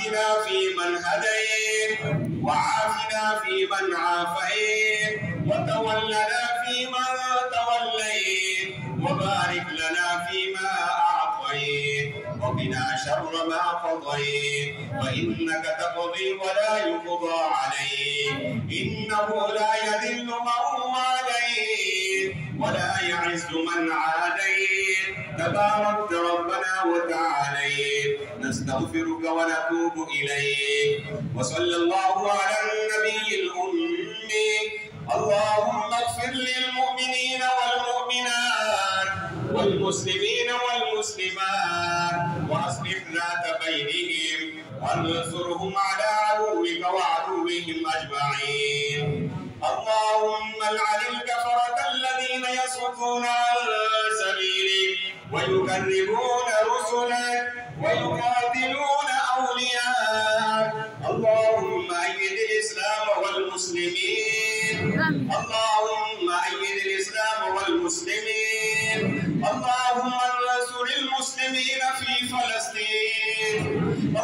واهدنا فيمن هديت وعافنا فيمن عافيت وتولنا فيمن توليت وبارك لنا فيما أعطيت وقنا شر ما قضيت فإنك تقضي ولا يقضى عليك إنه لا يذل من واليت ولا يعز من عاديت تباركت ربنا وتعاليت نستغفرك ونتوب إليك وصلى الله على النبي الأمي اللهم اغفر للمؤمنين والمؤمنات والمسلمين والمسلمات وأصلح ذات بينهم وانصرهم على عدوك وعدوهم أجمعين اللهم العن الكفرة الذين يصدون عن سبيلك ويكذبون رسلك ويقاتلون أولياءك اللهم أيد الإسلام والمسلمين اللهم أيد الإسلام والمسلمين اللهم انصر المسلمين في فلسطين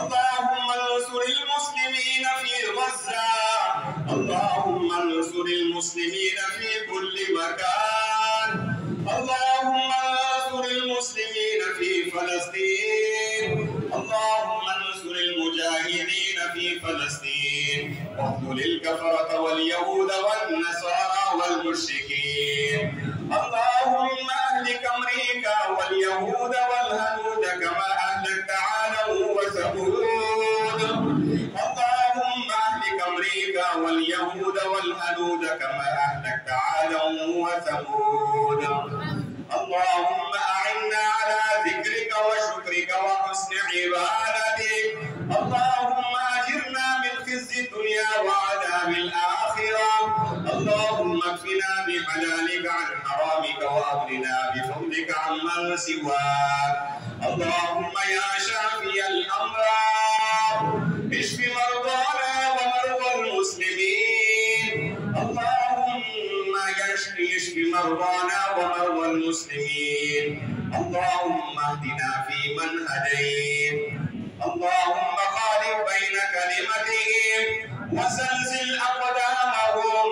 اللهم انصر المسلمين في غزة اللهم انصر المسلمين في كل مكان اللهم انصر المسلمين في فلسطين اللهم انصر المجاهدين في فلسطين واخذل الكفرة واليهود والنصارى والمشركين اللهم اهلك امريكا واليهود والهنود كما اهلكت عادا وثمود اللهم اهلك امريكا واليهود والهنود كما اهلكت عادا وثمود اللهم أعنا على ذكرك وشكرك وحسن عبادتك اللهم أجرنا من خزي الدنيا وعذاب الآخرة اللهم اكفنا بحلالك عن حرامك وأغننا بفضلك عمن سواك اللهم يا شافي الأمراض اشف مرضانا ومرضى المسلمين اللهم يشف مرضانا ومرضى المسلمين اللهم اهدنا فيمن هديت اللهم خالف بين كلمتهم وزلزل أقدامهم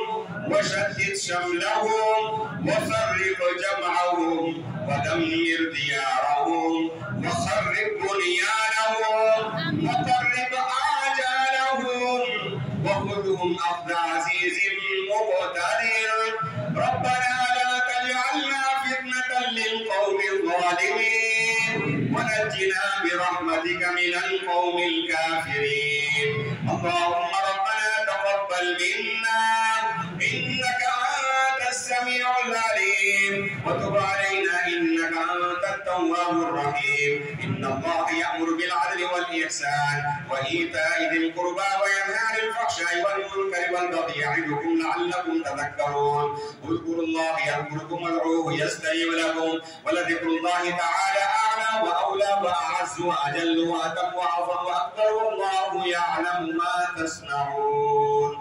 وشتت شملهم وفرق جمعهم ودمر ديارهم وخرب بنيانهم وقرب آجالهم وخذهم أخذ عزيز مقتدر ربنا لا تجعلنا فتنة للقوم الظالمين ونجنا برحمتك من القوم الكافرين اللهم ربنا تقبل منا إنك أنت السميع العليم وتب علينا إنك أنت التواب الرحيم إن الله يأمر بالعدل والإحسان وإيتاء ذي القربى وينهى عن الفحشاء والمنكر والبغي يعظكم لعلكم تذكرون اذكروا الله يذكركم وادعوه يستجب لكم ولذكر الله تعالى أعلى وأولى وأعز وأجل وأتم وأعظم وأكبر والله يعلم ما تصنعون.